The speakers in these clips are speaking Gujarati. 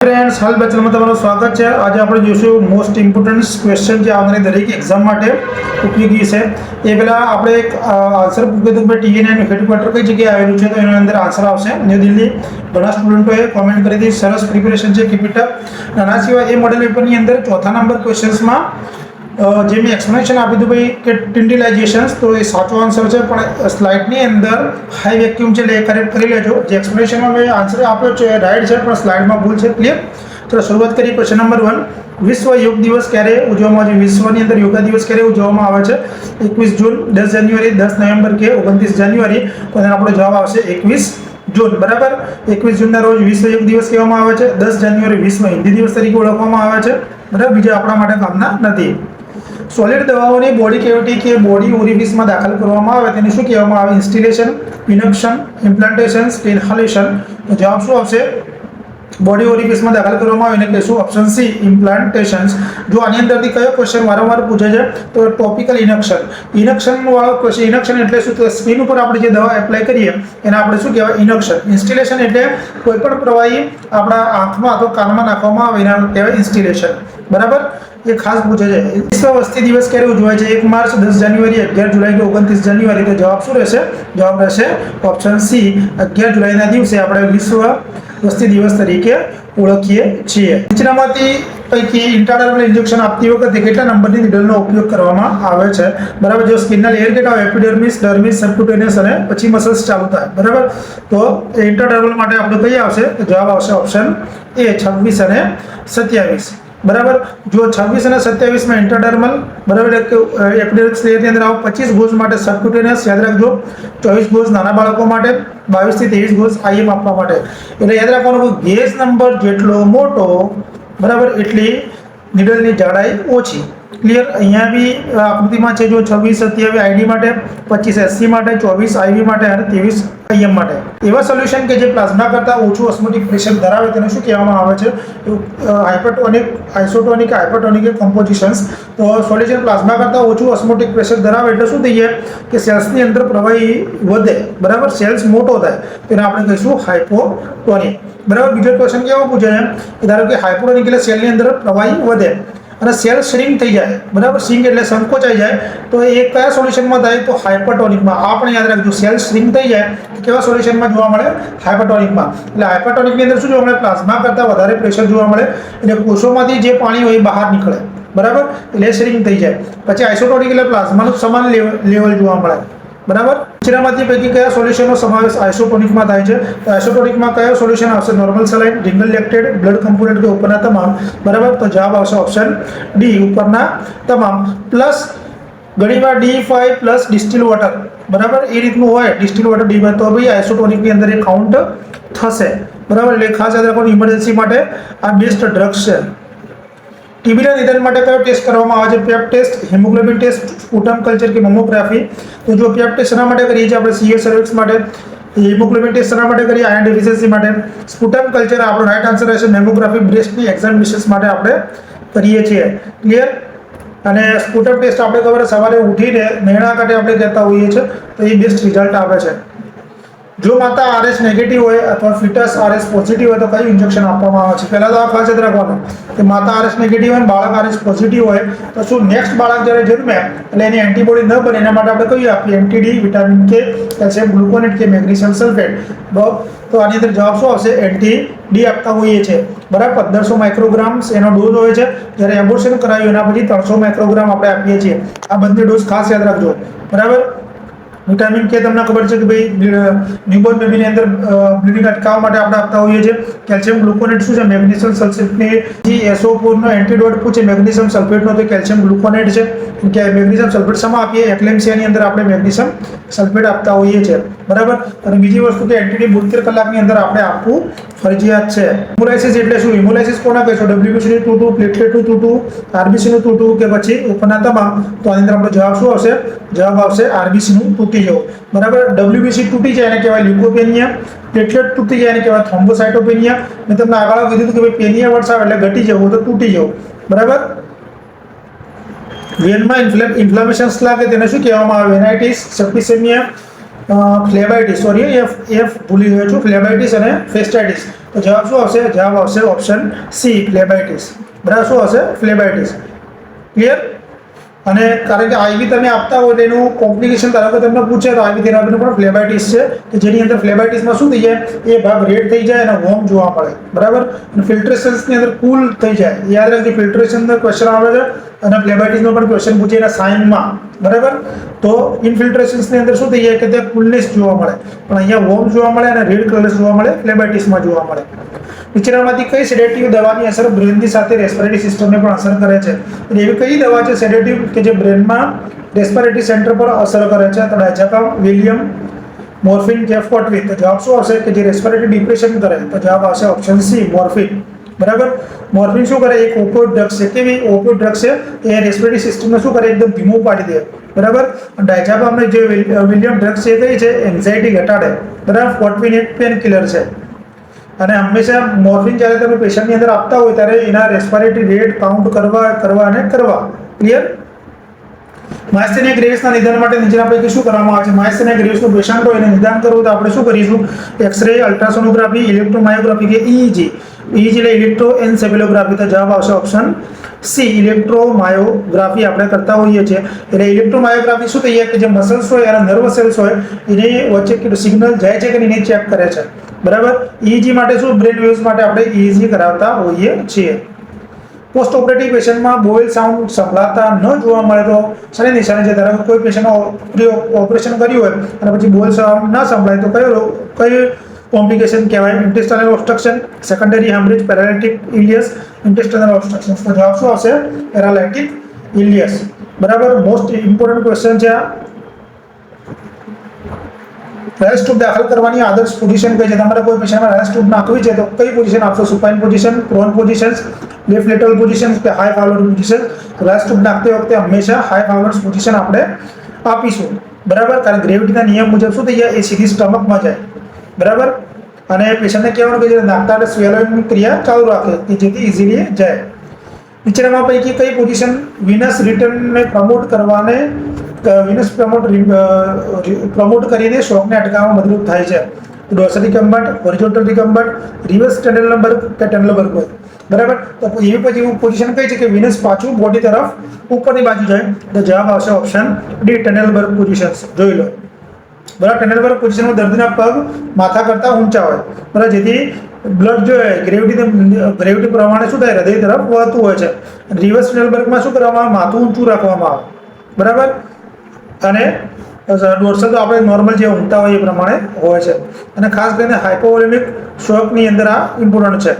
फ्रेंड्स हाल बेचल में તમારું સ્વાગત છે। આજે આપણે જોઈશું મોસ્ટ ઇમ્પોર્ટન્ટ ક્વેશ્ચન જે આવનારી દરેક એક્ઝામ માટે ઉપયોગી છે। એ પહેલા આપણે એક આન્સર પૂછ્યું કે ટીએનએન હેડક્વાર્ટર કઈ જગ્યાએ આવેલું છે, તો એના અંદર આન્સર આવશે ન્યૂ દિલ્હી। ઘણા સ્ટુડન્ટોએ કોમેન્ટ કરી હતી, સરસ પ્રિપેરેશન છે, કીપ ઇટ અપ। આના સિવાય એ મોડેલ પેપરની અંદર ચોથા નંબર ક્વેશ્ચન્સમાં જે મેં એક્સપ્લેનેશન આપી હતું ભાઈ કે ટિન્ડિલાઇઝેશન્સ, તો એ સાચો આન્સર છે, પણ સ્લાઇડની અંદર હાઈ વેક્યુમ છે એટલે એ કરેક્ટ કરી લેજો। જે એક્સપ્લેનેશનમાં મેં આન્સર આપ્યો છે રાઈટ છે, પણ સ્લાઇડમાં ભૂલ છે। ક્લિયર? ચલો શરૂઆત કરીએ। ક્વેશ્ચન નંબર 1, વિશ્વ યોગ દિવસ ક્યારે ઉજવવામાં આવે છે? વિશ્વની અંદર યોગા દિવસ ક્યારે ઉજવવામાં આવે છે? 21 જૂન, 10 જાન્યુઆરી, 10 નવેમ્બર કે 29 જાન્યુઆરી? તો એનો આપણો જવાબ આવશે 21 જૂન। બરાબર, 21 જૂનના રોજ વિશ્વ યોગ દિવસ કહેવામાં આવે છે। 10 જાન્યુઆરી વિશ્વ હિન્દી દિવસ તરીકે ઓળખવામાં આવે છે। બરાબર, બીજા આપણા માટે કામના નથી। સોલિડ દવાઓની બોડી કેવિટી કે બોડી ઓરિફિસમાં દાખલ કરવામાં આવે તેને શું કહેવામાં આવે? ઇન્સ્ટિલેશન, ઇનક્શન, ઇમ્પ્લાન્ટેશન કે ઇન્હાલેશન? તો જવાબ શું આવશે? બોડી ઓરિફિસમાં દાખલ કરવામાં આવે એને કહીશું ઓપ્શન સી, ઇમ્પ્લાન્ટેશન્સ। જો આની અંદરથી કયો ક્વેશ્ચન વારંવાર પૂછે છે તો ટોપિકલ ઇનક્શન। ઇનક્શન વાળો ક્વેશ્ચન, ઇનક્શન એટલે શું? તો સ્કિન ઉપર આપણે જે દવા એપ્લાય કરીએ એને આપણે શું કહેવાય? ઇનક્શન। ઇન્સ્ટિલેશન એટલે કોઈ પણ પ્રવાહી આપણા આંખમાં અથવા કાનમાં નાખવામાં આવે એને કહેવાય ઇન્સ્ટિલેશન। બરાબર, એ ખાસ પૂછે છે। વિશ્વ વસ્તી દિવસ ક્યારે ઉજવાય છે? 1 માર્ચ, 10 જાન્યુઆરી, 11 જુલાઈ કે 29 જાન્યુઆરી? તો જવાબ શું રહેશે? જવાબ રહેશે ઓપ્શન સી, 11 જુલાઈના દિવસે આપણે વિશ્વ વસ્તી દિવસ તરીકે ઓળખીએ છીએ। નીચેનામાંથી પૈકી ઇન્ટ્રાડર્મલ ઇન્જેક્શન આપતી વખતે કેટલા નંબરની નીડલનો ઉપયોગ કરવામાં આવે છે? બરાબર, જો સ્કિનના લેયર કેટલા હોય? એપિડર્મિસ, ડર્મિસ, સબક્યુટેનિયસ અને પછી મસલ્સ ચાલુ થાય। બરાબર, તો ઇન્ટ્રાડર્મલ માટે આપણે કઈ આવશે? તો જવાબ આવશે ઓપ્શન એ, 26 અને 27। બરાબર, જો 26 અને 27 માં ઇન્ટ્રાડર્મલ, બરાબર, એપિડર્મિસ લેયરની અંદર આવો 25 ગોઝ માટે સબક્યુટેનિયસ, યાદ રાખજો 24 ગોઝ નાના બાળકો માટે, 22 થી 23 ગોઝ આઈએમ આપવા માટે। એટલે યાદ રાખવાનું કે ગેજ નંબર જેટલો મોટો, બરાબર, એટલી નીડલની જાડાઈ ઓછી। ક્લિયર? અહીંયા બી આકૃતિમાં છે, જો 26 27 આઈડી માટે, 25 એસસી માટે, 24 આઈવી માટે અને 23 આઈએમ માટે। એવા સોલ્યુશન કે જે પ્લાઝમા કરતાં ઓછું ઓસ્મોટિક પ્રેશર ધરાવે તેને શું કહેવામાં આવે છે? હાઇપરટોનિક, આઇસોટોનિક, હાઇપરટોનિક કમ્પોઝિશન્સ। તો સોલ્યુશન પ્લાઝમા કરતાં ઓછું ઓસ્મોટિક પ્રેશર ધરાવે એટલે શું થઈ જાય કે સેલ્સની અંદર પ્રવાહી વધે, બરાબર, સેલ્સ મોટો થાય, તેને આપણે કહીશું હાઇપોટોનિક। બરાબર, બીજો ક્વેશ્ચન કેવો પૂછે છે કે ધારો કે હાઇપોટોનિક એટલે સેલની અંદર પ્રવાહી વધે અને સેલ શ્રિંક થઈ જાય, બરાબર, શ્રિંક એટલે સંકોચાઈ જાય, તો એ કયા સોલ્યુશનમાં થાય? તો હાઇપરટોનિકમાં। આ પણ યાદ રાખજો, સેલ શ્રિંક થઈ જાય તો કેવા સોલ્યુશનમાં જોવા મળે? હાઇપરટોનિકમાં। એટલે હાઇપરટોનિકની અંદર શું જોવા મળે? પ્લાઝમા કરતાં વધારે પ્રેશર જોવા મળે, એટલે કોષોમાંથી જે પાણી હોય એ બહાર નીકળે, બરાબર, એટલે શ્રિંક થઈ જાય। પછી આઇસોટોનિક એટલે પ્લાઝમાનું સમાન લેવલ જોવા મળે। બરાબર, નીચેનામાંથી પૈકી કયા સોલ્યુશનનો સમાવેશ આઇસોટોનિકમાં થાય છે? તો આઇસોટોનિકમાં કયો સોલ્યુશન આવશે? નોર્મલ સલાઇન, રિંગલ લેક્ટેડ, બ્લડ કમ્પોનન્ટ કે ઉપરના તમામ? બરાબર, તો જવાબ આવશે ઓપ્શન ડી, ઉપરના તમામ। પ્લસ ઘણીવાર D5 પ્લસ ડિસ્ટિલ વોટર, બરાબર, એ રીતનું હોય ડિસ્ટિલ વોટર D5, તો ભાઈ આઇસોટોનિકની અંદર એ કાઉન્ટ થશે। બરાબર, એટલે ખાસ યાદ રાખવાનું, ઇમરજન્સી માટે આ બેસ્ટ ડ્રગ્સ છે। ટીબીના નિદાન માટે કયો ટેસ્ટ કરવામાં આવે છે? Pap test, haemoglobin test, sputum culture કે મેમોગ્રાફી? તો જો પેપ ટેસ્ટ શેના માટે કરીએ છીએ આપણે? સીએ સર્વિક્સ માટે। હિમોગ્લોબિન ટેસ્ટ શેના માટે કરીએ? આયર્ન ડેફિશિયન્સી માટે। સ્પુટમ કલ્ચર આપણો રાઈટ આન્સર રહેશે। મેમોગ્રાફી બ્રેસ્ટની એક્ઝામિનેશન માટે આપણે કરીએ છીએ। ક્લિયર? અને સ્પુટમ ટેસ્ટ આપણે ખબર સવારે ઉઠીને નૈણા કાંઠે આપણે કહેતા હોઈએ છીએ, તો એ બેસ્ટ રિઝલ્ટ આપે છે। જો માતા આરએસ નેગેટિવ હોય અથવા ફિટસ આરએસ પોઝિટિવ હોય તો કયું ઇન્જેક્શન આપવામાં આવે છે? પહેલાં તો આ ખાસ યાદ રાખવાનું કે માતા આરએસ નેગેટિવ હોય, બાળક આરએસ પોઝિટિવ હોય તો શું નેક્સ્ટ બાળક જ્યારે જન્મે એટલે એની એન્ટીબોડી ન બને એના માટે આપણે કયું આપીએ? એન્ટીડી, વિટામિન કે, કેલ્શિયમ ગ્લુકોનેટ કે મેગ્નેશિયમ સલ્ફેટ? તો આની અંદર જવાબ શું આવશે? એન્ટીડી આપતા હોઈએ છીએ। બરાબર, 1500 માઇક્રોગ્રામ્સ એનો ડોઝ હોય છે। જ્યારે એબોર્શન કરાવ્યું એના પછી 300 માઇક્રોગ્રામ આપણે આપીએ છીએ। આ બંને ડોઝ ખાસ યાદ રાખજો। બરાબર, વિટામિન કે તમને ખબર છે કે ભાઈ ન્યૂબોર્ન બેબીની અંદર બ્લીડિંગ અટકાવવા માટે આપણે આપતા હોઈએ છીએ। કેલ્શિયમ ગ્લુકોનેટ શું છે? મેગ્નેશિયમ સલ્ફેટની SO4 નો એન્ટીડોટ પૂછે મેગ્નેશિયમ સલ્ફેટનો, તો કેલ્શિયમ ગ્લુકોનેટ છે કે મેગ્નેશિયમ સલ્ફેટ શેમાં આપીએ? એક્લેમ્સિયાની અંદર આપણે મેગ્નેશિયમ સલ્ફેટ આપતા હોઈએ છીએ। બરાબર, અને બીજી વસ્તુ કે એન્ટીડી 72 કલાકની અંદર આપણે આપવું ફરજિયાત છે। હિમોલાઇસિસ એટલે શું? હિમોલાઇસિસ કોના કહીશું? WBC નું તૂટવું, પ્લેટલેટનું તૂટવું, RBC નું તૂટવું કે પછી ઉપરના તમામ? તો આની અંદર આપણો જવાબ શું આવશે? જવાબ આવશે RBC નું તૂટી જવું। બરાબર, WBC તૂટી જાય એને કહેવાય લ્યુકોપેનિયા, પ્લેટલેટ તૂટી જાય એને કહેવાય થ્રોમ્બોસાઇટોપેનિયા। મેં તમને આગળ કીધું હતું કે ભાઈ પેનિયા વર્ડ્સ આવે એટલે ઘટી જવું તો તૂટી જવું। બરાબર, વેનમાં ઇન્ફ્લેમેશન્સ લાગે તેને શું કહેવામાં આવે? વેનાઇટિસ, સેપ્ટિસેમિયા, ફ્લેબાઇટિસ, સોરી એફ ભૂલી ગયો છું, ફ્લેબાઇટિસ અને ફેસ્ટાઇટિસ. તો જવાબ શું આવશે? જવાબ આવશે ઓપ્શન સી, ફ્લેબાઇટિસ. બરાબર, શું આવશે? ફ્લેબાઇટિસ. ક્લિયર? અને કારણ કે આઈવી તમે આપતા હોય તો એનું કોમ્પ્લિકેશન ધારો કે તમને પૂછે તો આઈવી થેરાપીનું પણ ફ્લેબાઇટિસ છે, કે જેની અંદર ફ્લેબાઇટિસમાં શું થઈ જાય, એ ભાગ રેડ થઈ જાય અને વોર્મ જોવા મળે. બરાબર, અને ફિલ્ટ્રેશન્સની અંદર કુલ થઈ જાય. યાદ રાખજો, ફિલ્ટ્રેશનનો ક્વેશ્ચન આવે છે અને ફ્લેબાઇટિસનો પણ ક્વેશ્ચન પૂછે એના સાઇનમાં. બરાબર, તો ઇનફિલ્ટ્રેશન્સની અંદર શું થઈ જાય કે ત્યાં કુલનેસ જોવા મળે, પણ અહીંયા વોર્મ જોવા મળે અને રેડ કલર્સ જોવા મળે, ફ્લેબાઇટિસમાં જોવા મળે. નીચેનામાંથી કઈ સેડેટિવ દવાની અસર બ્રેનની સાથે રેસ્પિરેટરી સિસ્ટમને પણ અસર કરે છે? એવી કઈ દવા છે સેડેટિવ કે જે બ્રેનમાં રેસ્પિરેટરી સેન્ટર પર અસર કરે છે? તો ડાયઝેપામ, વિલિયમ, મોર્ફિન કે કોટવીન. તો જવાબ શું આવશે કે જે રેસ્પિરેટરી ડિપ્રેશન કરે? તો જવાબ આવશે ઓપ્શન સી, મોર્ફિન. બરાબર, મોર્ફિન શું કરે? એક ઓપિયોઇડ ડ્રગ છે. કેવી ઓપિયોઇડ ડ્રગ છે? એ રેસ્પિરેટરી સિસ્ટમને શું કરે? એકદમ ધીમું પાડી દે. બરાબર, ડાયઝેપામ જે વિલિયમ ડ્રગ છે કઈ છે? એન્ઝાઇટી ઘટાડે. બરાબર, કોટવીન એક પેન કિલર છે. અને હંમેશા મોર્ફિન જ્યારે તમે પેશન્ટની અંદર આપતા હોય ત્યારે એના રેસ્પિરેટરી રેટ કાઉન્ટ કરવા. ક્લિયર? માયસ્થેનિયા ગ્રેવિસના નિદાન માટે નીચેના પૈકી શું કરવામાં આવે છે? માયસ્થેનિયા ગ્રેવિસનું પેશન્ટ હોય એને નિદાન કરવું તો આપણે શું કરીશું? એક્સરે, અલ્ટ્રાસોનોગ્રાફી, ઇલેક્ટ્રોમાયોગ્રાફી કે ઈઈજી. ઈઈજી એટલે ઇલેક્ટ્રોએન્સેફેલોગ્રાફી. તો જવાબ આવશે ઓપ્શન સી, ઇલેક્ટ્રોમાયોગ્રાફી આપણે કરતા હોઈએ છીએ. એટલે ઇલેક્ટ્રોમાયોગ્રાફી શું થઈ જાય કે જે મસલ્સ હોય અને નર્વ સેલ્સ હોય એની વચ્ચે સિગ્નલ જાય છે કે નહીં ચેક કરે છે. બરાબર, ઈઈજી માટે શું? બ્રેન વેવ્સ માટે આપણે ઈઈજી કરાવતા હોઈએ છીએ. પોસ્ટ ઓપરેટિવ પેશન્ટમાં બોવેલ સાઉન્ડ સંભળાતા ન જોવા મળે તો શાની નિશાની છે? ધારો કે કોઈ પેશન્ટનું ઓપરેશન કર્યું હોય અને પછી બોવેલ સાઉન્ડ ના સંભળાય તો કઈ કોમ્પ્લિકેશન કહેવાય? ઇન્ટેસ્ટાઇનલ ઓબ્સ્ટ્રક્શન, સેકન્ડરી હેમરેજ, પેરાલિટિક ઇલિયસ, ઇન્ટેસ્ટાઇનલ ઓબ્સ્ટ્રક્શન. તો જવાબ શું આવશે? પેરાલિટિક ઇલિયસ. બરાબર, મોસ્ટ ઇમ્પોર્ટન્ટ ક્વેશ્ચન છે આ. રાઇઝ ટ્યુબ દાખલ કરવાની આદર્શ પોઝિશન કઈ છે? તમારે કોઈ પેશન્ટમાં રાઇઝ ટ્યુબ નાખવી છે તો કઈ પોઝિશન આપશો? Supine position, prone position, left lateral position કે high forward position? Ryle's tube નાખતી વખતે હંમેશા હાઈ ફોરવર્ડ પોઝિશન આપણે આપીશું. બરાબર, કારણ ગ્રેવિટીના નિયમ મુજબ શું થઈ જાય? એ સીધી સ્ટમકમાં જાય. બરાબર, અને પેશન્ટને કહેવાનું કે જે નાખતા સ્વેલોઇંગની ક્રિયા ચાલુ રાખે કે જેથી ઇઝીલી જાય. નીચેનામાં પૈકી કઈ પોઝિશન વિનસ રિટર્નને પ્રમોટ કરીને શોકને અટકાવવામાં મદદરૂપ થાય છે? Dorsal recumbent, horizontal recumbent, reverse ટેન્ડલબર્ગ કે ટેન્ડલબર્ગ. બરાબર, તો એવી પછી પોઝિશન કઈ છે કે વિનસ પાછું બોડી તરફ ઉપરની બાજુ જાય? તો જવાબ આવશે ઓપ્શન ડી, ટેન્ડલબર્ગ પોઝિશન. જોઈ લો. બરાબર, ટેન્ડલબર્ગ પોઝિશનમાં દર્દીના પગ માથા કરતાં ઊંચા હોય. બરાબર, જેથી બ્લડ જો ગ્રેવિટી પ્રમાણે શું થાય? હૃદય તરફ વળતું હોય છે. રિવર્સ ટેન્ડલબર્ગમાં શું કરવામાં આવે? માથું ઊંચું રાખવામાં આવે. બરાબર, અને ડોર્સલ તો આપણે નોર્મલ જે ઊંઘતા હોય એ પ્રમાણે હોય છે. અને ખાસ કરીને હાઇપોવોલેમિક શોકની અંદર આ ઇમ્પોર્ટન્ટ છે.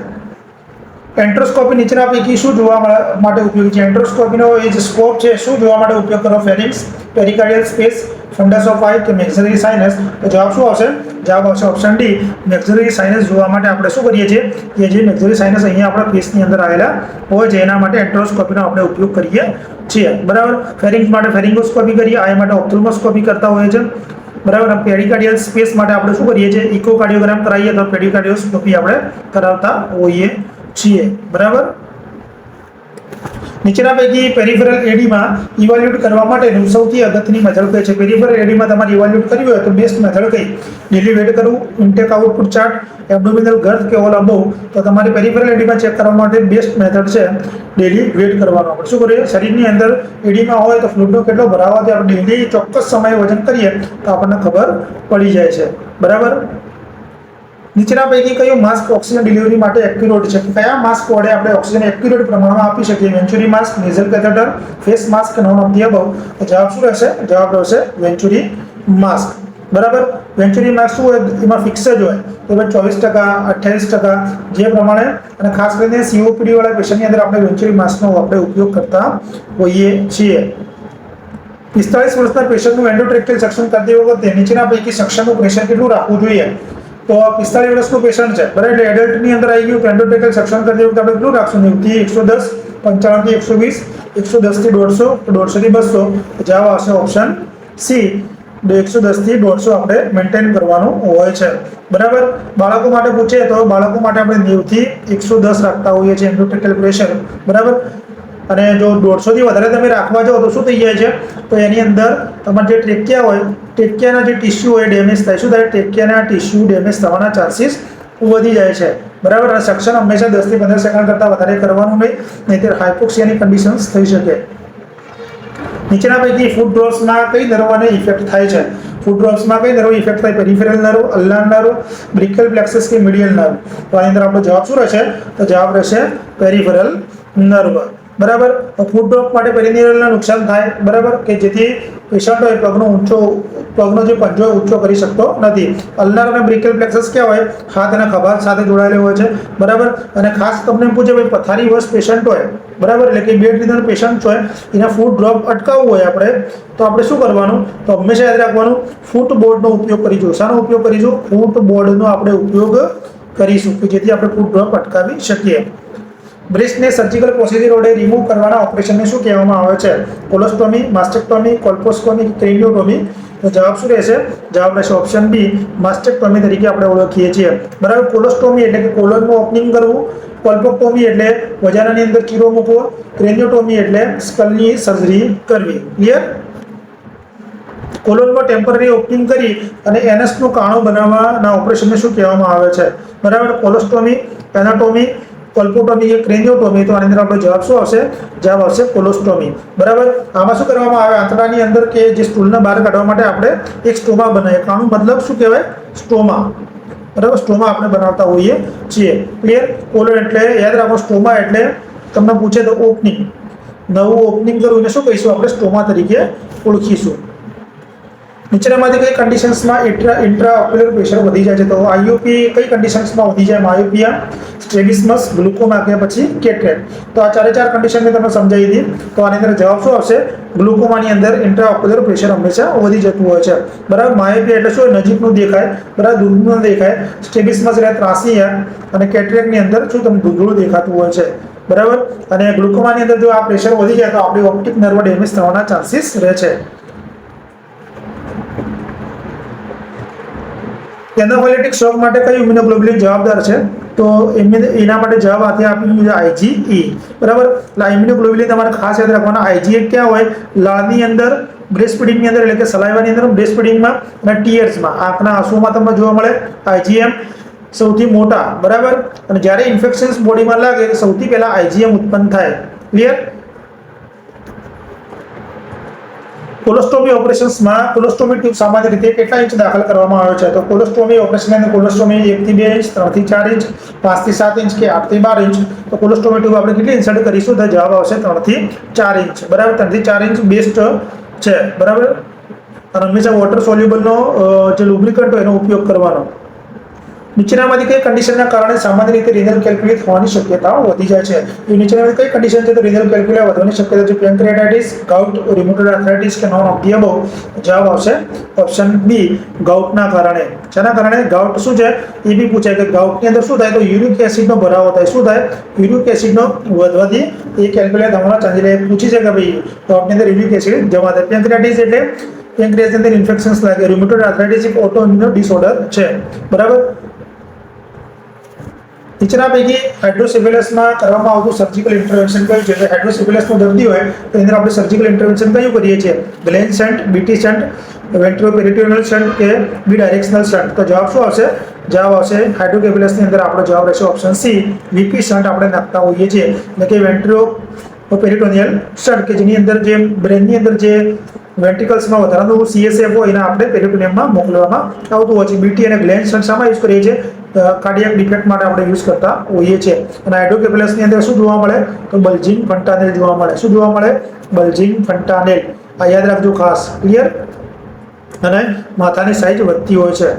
એન્ટ્રોસ્કોપી નીચેના પૈકી શું જોવા માટે ઉપયોગી છે? એન્ટ્રોસ્કોપીનો એ જે સ્કોપ છે શું જોવા માટે ઉપયોગ કરો? ફેરિંગ્સ, પેરિકાર્ડિયલ સ્પેસ, ફંડસ ઓફ આઈ કે મેક્સિલરી સાઇનસ? તો જવાબ શું આવશે? જવાબ આવશે ઓપ્શન ડી, મેક્સિલરી સાઇનસ જોવા માટે આપણે શું કરીએ છીએ કે જે મેક્સિલરી સાઇનસ અહીંયા આપણા ફેસની અંદર આવેલા હોય છે એના માટે એન્ટ્રોસ્કોપીનો આપણે ઉપયોગ કરીએ છીએ. બરાબર, ફેરિંગ્સ માટે ફેરિંગોસ્કોપી કરીએ, આઈ માટે ઓપ્થલ્મોસ્કોપી કરતા હોઈએ છીએ. બરાબર, પેડિકાર્ડિયલ સ્પેસ માટે આપણે શું કરીએ છીએ? ઇકોકાર્ડિયોગ્રામ કરાવીએ તો પેડિકાર્ડિયોસ્કોપી આપણે કરાવતા હોઈએ છીએ. બરાબર, નીચેના પૈકી પેરિફેરલ એડીમાં ઇવેલ્યુએટ કરવા માટેનું સૌથી અગત્યની મેથડ કઈ છે? પેરિફેરલ એડીમાં તમારે ઇવેલ્યુએટ કરવી હોય તો બેસ્ટ મેથડ કઈ? ડેલી વેટ કરવું, ઇન્ટેક આઉટપુટ ચાર્ટ, એબ્ડોમિનલ ગર્થ કે ઓલ અબોવ? તો તમારે પેરિફેરલ એડીમાં ચેક કરવા માટે બેસ્ટ મેથડ છે ડેલી વેટ કરવાનો. આપણે શું કરીએ? શરીરની અંદર એડીમાં હોય તો ફ્લૂઇડનો કેટલો ભરાવાથી આપણે ડેલી ચોક્કસ સમયે વજન કરીએ તો આપણને ખબર પડી જાય છે. બરાબર, નીચેના પૈકી કયું માસ્ક ઓક્સિજન ડિલિવરી માટે એક્યુરેટ છે? કયા માસ્ક વડે આપણે ઓક્સિજન એક્યુરેટ પ્રમાણમાં આપી શકીએ? Venturi mask, nasal catheter, face mask, none of the above? તો જવાબ શું રહેશે? જવાબ રહેશે વેન્ચુરી માસ્ક. બરાબર, વેન્ચુરી માસ્ક શું હોય? એમાં ફિક્સ જ હોય. તો 24%, 28% જે પ્રમાણે, અને ખાસ કરીને સીઓપીડી વાળા પેશન્ટની અંદર આપણે વેન્ચુરી માસ્કનો આપણે ઉપયોગ કરતા હોઈએ છીએ. 45 વર્ષના પેશન્ટનું એન્ડોટ્રેક્ટિલ સક્શન કરતી વખતે નીચેના પૈકી સક્શનનું પ્રેશર કેટલું રાખવું જોઈએ? તો 45 વર્ષનું પેશન્ટ છે. બરાબર, એટલે એડલ્ટની અંદર આવી ગયું એન્ડોટ્રેક્ટિલ સક્શન કરતી વખતે આપણે કેટલું રાખશું? 90 થી 110, 95 થી 120, 110 થી 150, 150 થી 200. જવાબ આવશે ઓપ્શન સી, 110 થી 150 આપણે મેન્ટેન કરવાનું હોય છે. બરાબર, બાળકો માટે પૂછે તો બાળકો માટે આપણે 90 થી 110 રાખતા હોઈએ છીએ એન્ડોટ્રેક્ટિલ પ્રેશર. બરાબર, અને જો 150 થી વધારે તમે રાખવા જાઓ તો શું થઈ જાય છે, તો એની અંદર તમારે જે ટ્રેકિયા હોય, ટ્રેકિયાના જે ટિશ્યુ હોય ડેમેજ થાય. શું થાય? ટ્રેકિયાના ટિશ્યુ ડેમેજ થવાના ચાન્સીસ વધી જાય છે. બરાબર. અને સક્શન હંમેશા 10 થી 15 સેકન્ડ કરતાં વધારે કરવાનું નહીં, નહીંતર હાઇપોક્સિયાની કન્ડિશન્સ થઈ શકે. નીચેના પૈકી ફૂડ ડ્રોપ્સમાં કઈ નર્વને ઇફેક્ટ થાય છે? ફૂડ ડ્રોપ્સમાં કઈ નર્વ ઇફેક્ટ થાય? પેરિફેરલ નર્વ, અલ્નાર નર્વ, બ્રેકિયલ પ્લેક્સસ કે મીડિયલ નર્વ? તો આની અંદર આપણો જવાબ શું રહેશે? તો જવાબ રહેશે પેરિફેરલ નર્વ. બરાબર. ફૂડ ડ્રોપ માટે પેરિફેરલને નુકસાન થાય. બરાબર, કે જેથી પેશન્ટ હોય પગનો જે પંજો ઊંચો કરી શકતો નથી. અલ્નાર અને બ્રેકિયલ પ્લેક્સસ ક્યાં હોય? હાથ અને ખભા સાથે જોડાયેલા હોય છે. બરાબર. અને ખાસ તમને પૂછે ભાઈ પથારી વશ પેશન્ટ હોય, બરાબર, એટલે કે બેડ રિધન પેશન્ટ હોય, એના ફૂડ ડ્રોપ અટકાવવું હોય આપણે, તો આપણે શું કરવાનું? તો હંમેશા યાદ રાખવાનું, ફૂટ બોર્ડનો ઉપયોગ કરીશું. શાનો ઉપયોગ કરીશું? ફૂટ બોર્ડનો આપણે ઉપયોગ કરીશું, કે જેથી આપણે ફૂટ ડ્રોપ અટકાવી શકીએ. બ્રેસ્ટને સર્જિકલ પ્રોસિજર વડે રિમૂવ કરવાના ઓપરેશનને શું કહેવામાં આવે છે? કોલોસ્ટોમી, માસ્ટેક્ટોમી, કોલ્પોસ્કોમી, ક્રેનિયોટોમી? તો જવાબ શું રહેશે? જવાબ રહેશે ઓપ્શન બી, માસ્ટેક્ટોમી તરીકે આપણે ઓળખીએ છીએ. બરાબર. કોલોસ્ટોમી એટલે કે કોલોનનું ઓપનિંગ કરવું. કોલ્પોક્ટોમી એટલે વજાનાની અંદર ચીરો મૂકવો. ક્રેનિયોટોમી એટલે સ્કલની સર્જરી કરવી. ક્લિયર? કોલોનમાં ટેમ્પરરી ઓપનિંગ કરી અને એનસનું કાણું બનાવવાના ઓપરેશનને શું કહેવામાં આવે છે? બરાબર. કોલોસ્ટોમી, પેનાટોમી, કોલ્પોટોમી કે ક્રેનિયોટોમી? તો આની અંદર આપણો જવાબ શું આવશે? જવાબ આવશે કોલોસ્ટોમી. બરાબર. આમાં શું કરવામાં આવે? આંતરડાની અંદર કે જે સ્ટૂલને બહાર કાઢવા માટે આપણે એક સ્ટોમા બનાવીએ. કાણું મતલબ શું કહેવાય? સ્ટોમા. બરાબર. સ્ટોમા આપણે બનાવતા હોઈએ છીએ. ક્લિયર? કોલોન એટલે યાદ રાખો, સ્ટોમા એટલે તમને પૂછે તો ઓપનિંગ. નવું ઓપનિંગ કરવું એને શું કહીશું? આપણે સ્ટોમા તરીકે ઓળખીશું. નીચેનામાંથી કઈ કન્ડિશન્સમાં ઇન્ટ્રાઓક્યુલર પ્રેશર વધી જાય છે? તો આઈયુપી કઈ કન્ડિશન્સમાં વધી જાય? માયોપિયા, સ્ટ્રેબિસ્મસ, ગ્લુકોમા કે પછી કેટરેક્ટ? તો આ ચારે ચાર કન્ડિશન મેં તમને સમજાવી દીધી. તો આની અંદર જવાબ શું આવશે? ગ્લુકોમાની અંદર ઇન્ટ્રાઓક્યુલર પ્રેશર હંમેશા વધી જતું હોય છે. બરાબર. માયોપિયા એટલે શું? નજીકનું દેખાય, બરાબર, દૂરનું દેખાય. સ્ટ્રેબિસ્મસ એટલે ત્રાસી અને કેટરેક્ટની અંદર શું તમને ધૂંધળું દેખાતું હોય છે. બરાબર. અને ગ્લુકોમાની અંદર જો આ પ્રેશર વધી જાય તો આપણી ઓપ્ટિક નર્વ ડેમેજ થવાના ચાન્સીસ રહે છે. એનાફાઇલેટિક શોક માટે કયું ઇમ્યુનોગ્લોબ્યુલિન જવાબદાર છે? તો એના માટે જવાબ આથી આપ્યું છે આઈજીઈ. બરાબર. એટલે ઇમ્યુનોગ્લોબ્યુલિન તમારે ખાસ યાદ રાખવાના. આઈજીઈ ક્યાં હોય? લાળની અંદર, બ્રેસ્ટ ફીડિંગની અંદર, એટલે કે સલાઈવાની અંદર, બ્રેસ્ટ ફીડિંગમાં અને ટીયર્સમાં, આંખના આંસુમાં તમને જોવા મળે. આઈજીએમ સૌથી મોટા. બરાબર. અને જ્યારે ઇન્ફેક્શન્સ બોડીમાં લાગે સૌથી પહેલા આઈજીએમ ઉત્પન્ન થાય. ક્લિયર? કોલોસ્ટોમી ઓપરેશન્સમાં કોલોસ્ટોમી ટ્યુબ સામાન્ય રીતે કેટલા ઇંચ દાખલ કરવામાં આવે છે? તો કોલોસ્ટોમી ઓપરેશનની અંદર કોલોસ્ટોમી 1 થી 2 ઇંચ, 3 થી 4 ઇંચ, 5 થી 7 ઇંચ કે 8 થી 12 ઇંચ? તો કોલોસ્ટોમી ટ્યુબ આપણે કેટલી ઇન્સર્ટ કરીશું? તો જવાબ આવશે 3 થી 4 ઇંચ. બરાબર. 3 થી 4 ઇંચ બેસ્ટ છે. બરાબર. અને હંમેશા વોટર સોલ્યુબલનો જે લુબ્રિકન્ટ હોય એનો ઉપયોગ કરવાનો. નીચેનામાંથી કઈ કન્ડિશનના કારણે સામાન્ય રીતે રિનલ કેલ્ક્યુલા થવાની શક્યતાઓ વધી જાય છે? એ નીચેનામાંથી કઈ કન્ડિશન છે તો રિનલ કેલ્ક્યુલા વધવાની શક્યતા છે? પેન્ક્રિયાટાઇટિસ, ગાઉટ, રુમેટોઇડ આર્થરાઇટિસ કે નોન ઓફ ધી અબવ? જવાબ આવશે ઓપ્શન બી, ગાઉટના કારણે. જેના કારણે ગાઉટ શું છે એ બી પૂછાય કે ગાઉટની અંદર શું થાય? તો યુરિક એસિડનો ભરાવો થાય. શું થાય? યુરિક એસિડનો વધવાથી એ કેલ્ક્યુલા થવાના ચાન્સીસ રહે. પૂછી છે કે ભાઈ ગાઉટની અંદર યુરિક એસિડ જમા થાય. પેન્ક્રિયાટિસ એટલે પેન્ક્રિયાસની અંદર ઇન્ફેક્શન્સ લાગે. રુમેટોઇડ આર્થરાઇટિસ એક ઓટોઇમ્યુન ડિસઓર્ડર છે. બરાબર. નીચેના પૈકી હાઇડ્રોસેફેલસમાં કરવામાં આવતું સર્જિકલ ઇન્ટરવેન્શન કયું છે? હાઇડ્રોસેફેલસનો દર્દી હોય તો એની અંદર આપણે સર્જિકલ ઇન્ટરવેન્શન કયું કરીએ છીએ? Glenn shunt, BT shunt, ventriculoperitoneal shunt કે બી ડાયરેક્શનલ શન્ટ? તો જવાબ શું આવશે? જવાબ આવશે હાઇડ્રોસેફેલસની અંદર આપણો જવાબ રહેશે ઓપ્શન સી, વીપી શન્ટ આપણે નાખતા હોઈએ છીએ. એટલે કે વેન્ટ્રોપેરિટોનિયલ શન્ટ, કે જેની અંદર જે બ્રેનની અંદર જે વેન્ટ્રિકલ્સમાં વધારાનું સીએસએફ હોય એને આપણે પેરિટોનિયમમાં મોકલવામાં આવતું હોય છે. બીટી અને ગ્લેન શન્ટ શામાં યુઝ કરીએ છીએ? કાર્ડિયાક ડિફેક્ટ માટે આપણે યુઝ કરતા હોઈએ છીએ. અને હાઇડ્રોસેફેલસની અંદર શું જોવા મળે? તો બલ્જિંગ ફન્ટાનેલ જોવા મળે. શું જોવા મળે? બલ્જિંગ ફન્ટાનેલ. આ યાદ રાખજો ખાસ. ક્લિયર? અને માથાની સાઇઝ વધતી હોય છે.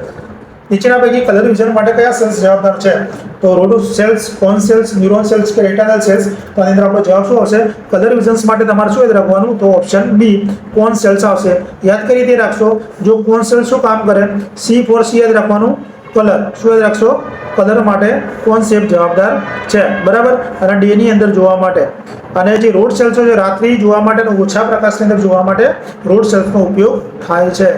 નીચેના પૈકી કલર વિઝન માટે કયા સેલ્સ જવાબદાર છે? તો રોડ સેલ્સ, કોન સેલ્સ, ન્યુરોન સેલ્સ કે રેટિનલ સેલ્સ? તો આની અંદર આપણો જવાબ શું આવશે? કલર વિઝન્સ માટે તમારે શું યાદ રાખવાનું? તો ઓપ્શન બી, કોન સેલ્સ આવશે. યાદ કરી તે રાખશો. જો કોન સેલ્સ શું કામ કરે? સી ફોર સી યાદ રાખવાનું. કલર. શું યાદ રાખશો? કલર માટે કોન્સેપ્ટ જવાબદાર છે. બરાબર. અને ડે ની અંદર જોવા માટે. અને જે રોડ સેલ્સો છે રાત્રિ જોવા માટે અને ઓછા પ્રકાશની અંદર જોવા માટે રોડ સેલ્સનો ઉપયોગ થાય છે.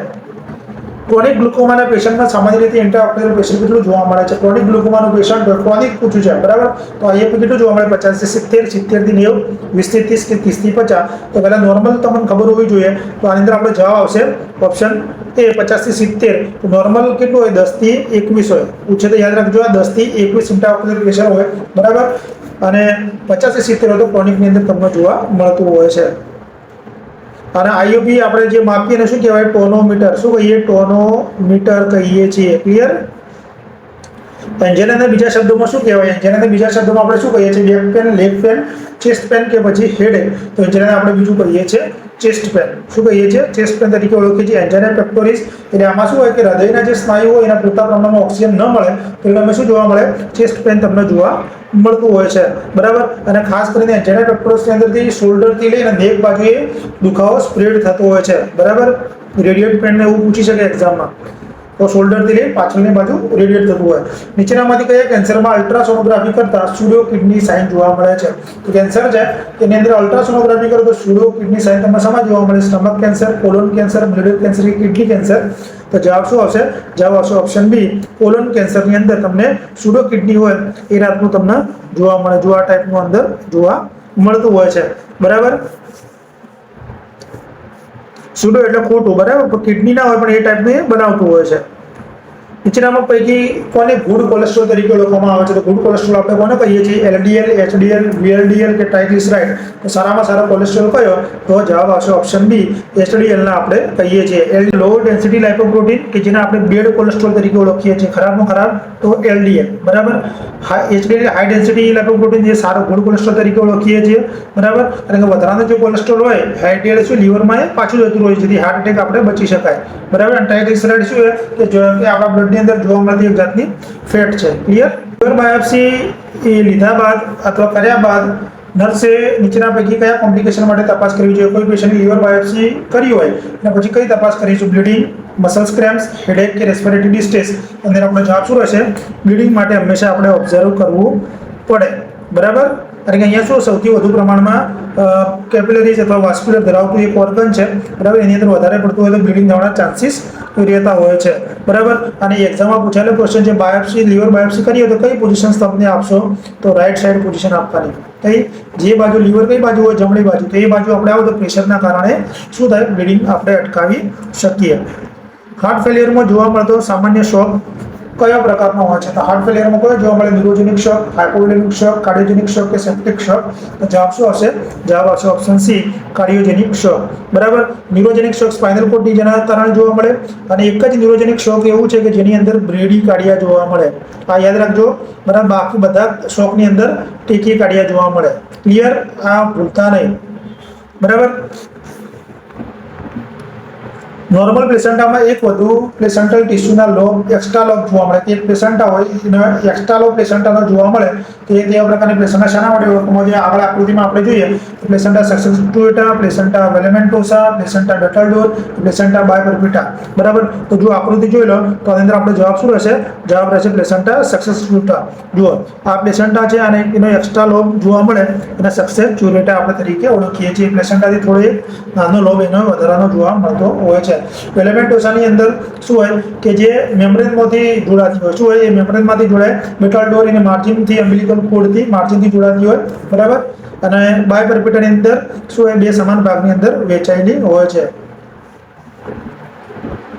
ક્રોનિક ગ્લુકોમાના પેશન્ટમાં સામાન્ય રીતે ઇન્ટ્રાઓક્યુલર પ્રેશર કેટલું જોવા મળે છે? ક્રોનિક ગ્લુકોમાનું પેશન્ટ ક્રોનિક પૂછ્યું છે, બરાબર? તો અહીંયા કેટલું જોવા મળે? 50 થી 70, 70 થી 90, 20 થી 30 કે 30 થી 50. તો પહેલા નોર્મલ તમને ખબર હોવી જોઈએ. તો આની અંદર આપણે જવાબ આવશે ઓપ્શન એ 50 થી 70. તો નોર્મલ કેટલું હોય? 10 થી 21 હોય. પૂછે તો યાદ રાખજો, 10 થી 21 ઇન્ટ્રાઓક્યુલર પ્રેશર હોય, બરાબર? અને 50 થી 70 હોય તો ક્રોનિકની અંદર તમને જોવા મળતું હોય છે. અને આઈઓપી આપણે જે માપીએ એને શું કહેવાય? ટોનોમીટર. શું કહીએ? ટોનોમીટર કહીએ છીએ. ક્લિયર? એન્જિનના બીજા શબ્દોમાં શું કહેવાય? એન્જિનના બીજા શબ્દોમાં આપણે શું કહીએ છીએ? Back pain, leg pain, chest pain કે પછી હેડેક. તો એન્જિનને આપણે બીજું કહીએ છીએ ચેસ્ટ પેન. શું કહીએ છીએ? ચેસ્ટ પેન તરીકે ઓળખીએ છીએ. એન્જિના પેક્ટોરિસ. એટલે આમાં શું હોય કે હૃદયના જે સ્નાયુ હોય એના પૂરતા પ્રમાણમાં ઓક્સિજન ન મળે તો તમને શું જોવા મળે? ચેસ્ટ પેન તમને જોવા મળતું હોય છે, બરાબર? અને ખાસ કરીને એન્જિના પેક્ટોરિસની અંદરથી શોલ્ડરથી લઈને નેક બાજુએ દુખાવો સ્પ્રેડ થતો હોય છે, બરાબર? રેડિયેટ પેનને એવું પૂછી શકે એક્ઝામમાં. તો શોલ્ડરથી લઈને પાછળની બાજુ રેડિયેટ થતું હોય. નીચેનામાંથી કયા કેન્સરમાં અલ્ટ્રાસોનોગ્રાફી કરતા સ્યુડો કિડની સાઇન જોવા મળે છે? તો કેન્સર છે તેની અંદર અલ્ટ્રાસોનોગ્રાફી કરો તો સ્યુડો કિડની સાઇન તમને શેમાં જોવા મળે? Stomach cancer, colon cancer, bladder cancer કે કિડની કેન્સર? તો જવાબ શું આવશે? જવાબ આવશે ઓપ્શન બી. કોલોન કેન્સરની અંદર તમને સ્યુડો કિડની હોય એ રાતનું તમને જોવા મળે, જો આ ટાઈપનું અંદર જોવા મળતું હોય છે, બરાબર? સ્યુડો એટલે ખોટું, બરાબર? પણ કિડની ના હોય પણ એ ટાઈપનું બનાવતું હોય છે. નીચેનામાં પૈકી કોને ગુડ કોલેસ્ટ્રોલ તરીકે ઓળખવામાં આવે છે? તો ગુડ કોલેસ્ટ્રોલ આપણે કોને કહીએ છીએ? એલડીએલ, એચડીએલ, વીએલડીએલ કે ટ્રાઇગ્લિસરાઇડ? તો સારામાં સારો કોલેસ્ટ્રોલ કયો? તો જવાબ આવશે ઓપ્શન બી. એચડીએલના આપણે કહીએ છીએ. લો ડેન્સિટી લાઇપોપ્રોટીન કે જેને આપણે બેડ કોલેસ્ટ્રોલ તરીકે ઓળખીએ છીએ, ખરાબમાં ખરાબ તો એલડીએલ, બરાબર? એચડીએલ હાઈ ડેન્સિટી લાઇપોપ્રોટીન જે સારો ગુડ કોલેસ્ટ્રોલ તરીકે ઓળખીએ છીએ, બરાબર? અને કે વધારાનો જે કોલેસ્ટ્રોલ હોય એલડીએલ શું લીવરમાં એ પાછું જતું હોય જેથી હાર્ટ એટેક આપણે બચી શકાય, બરાબર? અને ટ્રાઇગ્લિસરાઇડ શું છે કે આપણા બ્લડની અંદર જોવા મળતી એક જાતની ફેટ છે. ક્લિયર? લીવર બાયોપ્સી લીધા બાદ અથવા કર્યા બાદ નર્સે નીચેના પૈકી કયા કોમ્પ્લિકેશન માટે તપાસ કરવી જોઈએ? કોઈ પેશન્ટની લીવર બાયોપ્સી કરી હોય અને પછી કઈ તપાસ કરીશું? બ્લીડિંગ, મસલ્સ ક્રેમ્પ્સ, હેડેક કે રેસ્પિરેટરી ડિસ્ટ્રેસ? અને આપણો જવાબ શું રહેશે? બ્લીડિંગ માટે હંમેશા આપણે ઓબ્ઝર્વ કરવું પડે, બરાબર? કારણ કે અહીંયા શું સૌથી વધુ પ્રમાણમાં કેપિલરીઝ અથવા વાસ્ક્યુલર ધરાવતું એક ઓર્ગન છે, બરાબર? એની અંદર વધારે પડતું હોય તો બ્લીડિંગ થવાના ચાન્સીસ રહેતા હોય છે, બરાબર? અને એક્ઝામમાં પૂછાયેલો ક્વેશ્ચન છે બાયોપ્સી, લીવર બાયોપ્સી કરીએ તો કઈ પોઝિશન તમને આપશો? તો રાઈટ સાઈડ પોઝિશન આપવાની. કઈ જે બાજુ લીવર કઈ બાજુ હોય? જમણી બાજુ. તો એ બાજુ આપણે આવો તો પ્રેશરના કારણે શું થાય? બ્લીડિંગ આપણે અટકાવી શકીએ. હાર્ટ ફેલિયરમાં જોવા મળતો સામાન્ય શોક કયા પ્રકારનો હોય છે? તો હાર્ટ ફેલિયરમાં કયો જોવા મળે? ન્યુરોજેનિક શોક, હાઇપોવોલેમિક શોક, કાર્ડિયોજેનિક શોક કે સેપ્ટિક શોક? તો જવાબ શું આવશે? જવાબ આવશે ઓપ્શન સી, કાર્ડિયોજેનિક શોક, બરાબર? ન્યુરોજેનિક શોક સ્પાઇનલ કોર્ડની જેના કારણે જોવા મળે અને એક જ ન્યુરોજેનિક શોક એવું છે કે જેની અંદર બ્રેડીકાર્ડિયા જોવા મળે. આ યાદ રાખજો, બરાબર? બાકી બધા શોકની અંદર ટેકીકાર્ડિયા જોવા મળે. ક્લિયર? આ ભૂલતા નહીં, બરાબર? નોર્મલ પ્લેસેન્ટામાં એક વધુ પ્લેસેન્ટલ ટિશ્યુના લોબ, એક્સ્ટ્રા લોબ જોવા મળે. એક પ્લેસેન્ટા હોય એને એક્સ્ટ્રા લોબ પ્લેસેન્ટાનો જોવા મળે તો એ તેવા પ્રકારની પ્લેસેન્ટા શાના માટે ઓળખવામાં? જે આગળ આકૃતિમાં આપણે જોઈએ તો પ્લેસેન્ટા સક્સેન્ટુએટા, પ્લેસેન્ટા વેલેમેન્ટોસા, પ્લેસેન્ટા ડેટલ્ડોર, પ્લેસેન્ટા બાયપરપિટા, બરાબર? તો જો આકૃતિ જોઈ લો તો આની અંદર આપણે જવાબ શું રહેશે? જવાબ રહેશે પ્લેસેન્ટા સક્સેન્ટુએટા. જુઓ આ પ્લેસેન્ટા છે અને એનો એક્સ્ટ્રા લોબ જોવા મળે અને સક્સેન્ટુએટા આપણે તરીકે ઓળખીએ છીએ. પ્લેસેન્ટાથી થોડો એક નાનો લોબ એનો વધારાનો જોવા મળતો હોય છે. વેલેમેન્ટોસાની અંદર શું હોય કે જે મેમ્બ્રેનમાંથી જોડાતી હોય, શું હોય? એ મેમ્બ્રેનમાંથી જોડાય. ડેટલ્ડોર એને માર્જિનથી અમ્બિલિકલ કોર્ડથી માર્જિનથી જોડાતી હોય, બરાબર? અને બાયપરપિટાની અંદર શું હોય? બે સમાન ભાગની અંદર વહેંચાયેલી હોય છે.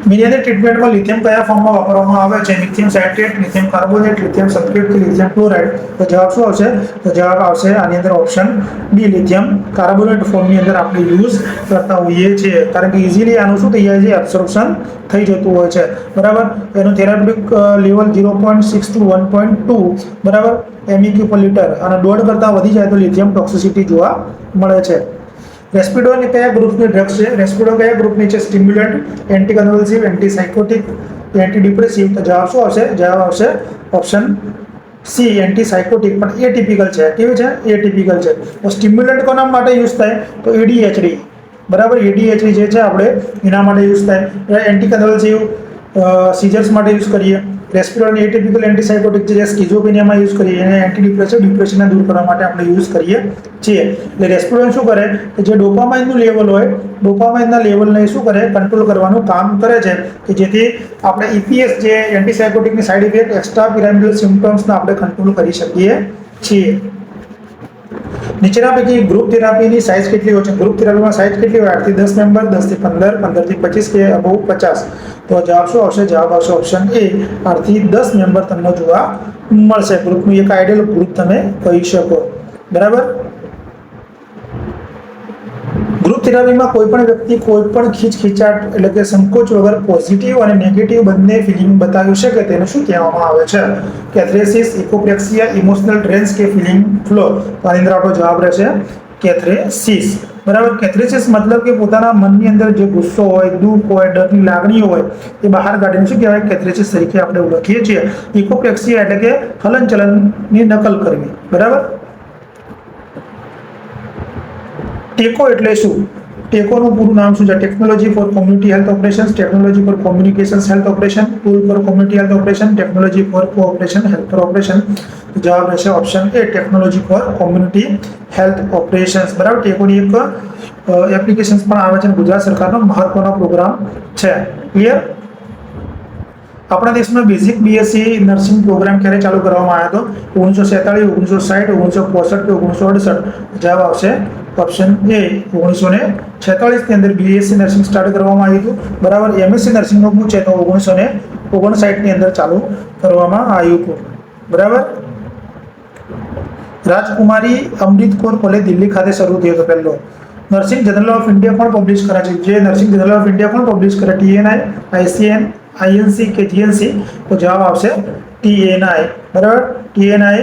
મિનિયરની ટ્રીટમેન્ટમાં લિથિયમ કયા ફોર્મમાં વાપરવામાં આવે છે? Lithium citrate, lithium carbonate, lithium sulphate કે લિથિયમ ક્લોરાઇડ? તો જવાબ શું આવશે? તો જવાબ આવશે આની અંદર ઓપ્શન બી, લિથિયમ કાર્બોનેટ ફોર્મની અંદર આપણે યુઝ કરતા હોઈએ છીએ કારણ કે ઇઝીલી આનું શું થઈ જાય છે? એબ્સોર્પ્શન થઈ જતું હોય છે, બરાબર? એનું થેરાપ્યુટિક લેવલ 0.6 to 1.2, બરાબર? MEQ પર લિટર અને 1.5 કરતાં વધી જાય તો લિથિયમ ટોક્સિસિટી જોવા મળે છે. રેસ્પિડોન કયા ગ્રુપની ડ્રગ્સ છે? રેસ્પિડો કયા ગ્રુપની છે? સ્ટિમ્યુલન્ટ, એન્ટીકન્વલ્સિવ, એન્ટીસાઇકોટિક, એન્ટીડિપ્રેસિવ? તો જવાબ શું આવશે? જવાબ આવશે ઓપ્શન સી, એન્ટીસાઇકોટિક. પણ એટિપિકલ છે. કેવી છે? એટિપિકલ છે. તો સ્ટિમ્યુલન્ટ કોના માટે યુઝ થાય? તો ADHD, બરાબર? ADHD જે છે આપણે એના માટે યુઝ થાય. એન્ટીકન્વલ્સિવ સીઝર્સ માટે યુઝ કરીએ. રેસ્પિરેટરી એટિપિકલ એન્ટીસાયકોટિક જે સ્કિઝોફ્રેનિયામાં યુઝ કરીએ એને એન્ટી ડિપ્રેશનને દૂર કરવા માટે આપણે યુઝ કરીએ છીએ. એટલે રેસ્પિરેટરી શું કરે કે જે ડોપામાઇનનું લેવલ હોય, ડોપામાઇનના લેવલને શું કરે, કંટ્રોલ કરવાનું કામ કરે છે કે જેથી આપણે EPS જે એન્ટીસાયકોટિકની સાઇડ ઇફેક્ટ એક્સ્ટ્રા પિરામિડલ સિમ્પટમ્સને આપણે કંટ્રોલ કરી શકીએ છીએ. નીચેના પૈકી ગ્રુપ થેરાપીની સાઇઝ કેટલી હોય છે? ગ્રુપ થેરાપીમાં સાઇઝ કેટલી હોય? 8 થી 10 મેમ્બર, 10 થી 15, 15 થી 25 કે અબોવ 50. તો જવાબ શું આવશે? જવાબ આવશે ઓપ્શન એ, 8 થી 10 મેમ્બર તમને જોવા મળશે. ગ્રુપનું એક આઈડિયલ ગ્રુપ તમે કહી શકો. બરાબર. ગ્રુપ થેરાપીમાં કોઈ પણ વ્યક્તિ કોઈ પણ ખીચખીચાટ એટલે કે સંકોચ વગર પોઝિટિવ અને નેગેટિવ બંને ફિલિંગ બતાવી શકે તેને શું કહેવામાં આવે છે? કેથરેસિસ, ઇકોપ્લેક્સિયા, ઇમોશનલ ટ્રેન્સ કે ફિલિંગ ફ્લો? તો આની અંદર આપણો જવાબ રહેશે કેથરેસિસ. બરાબર. કેથરેસિસ મતલબ કે પોતાના મનની અંદર જે ગુસ્સો હોય, દુઃખ હોય, ડરની લાગણીઓ હોય એ બહાર કાઢીને શું કહેવાય? કેથરેસિસ તરીકે આપણે ઓળખીએ છીએ. ઇકોપ્લેક્સિયા એટલે કે હલનચલનની નકલ કરવી. બરાબર. ટેકો એટલે શું? ટેકોનું પૂરું નામ શું છે? Technology for community health operations, technology for communications health operation, tool for community health operation, technology for cooperation health operation. જવાબ રહેશે option A, technology for community health operations. બરાબર. ટેકોની એક એપ્લિકેશન્સ પણ આવે છે, ગુજરાત સરકારનો મહત્વનો પ્રોગ્રામ છે. ક્લિયર? આપણા દેશમાં બેઝિક BSc નર્સિંગ પ્રોગ્રામ ક્યારે ચાલુ કરવામાં આવ્યો હતો? 1947, 1960, 1965 કે 1968? જવાબ આવશે ઓપ્શન એ, 1946 ની અંદર BSc નર્સિંગ સ્ટાર્ટ કરવામાં આવ્યું હતું. બરાબર. MSc નર્સિંગનું પૂછે તો 1959 ની અંદર ચાલુ કરવામાં આવ્યું હતું. બરાબર. રાજકુમારી અમૃત કૌર કોલેજ દિલ્હી ખાતે શરૂ થયો હતો પહેલો. નર્સિંગ જર્નલ ઓફ ઇન્ડિયા પણ પબ્લિશ કરે છે. જે નર્સિંગ જર્નલ ઓફ ઇન્ડિયા પણ પબ્લિશ કરે, TNI, ICN, INC કે GNC? તો જવાબ આવશે TNI. બરાબર. TNI.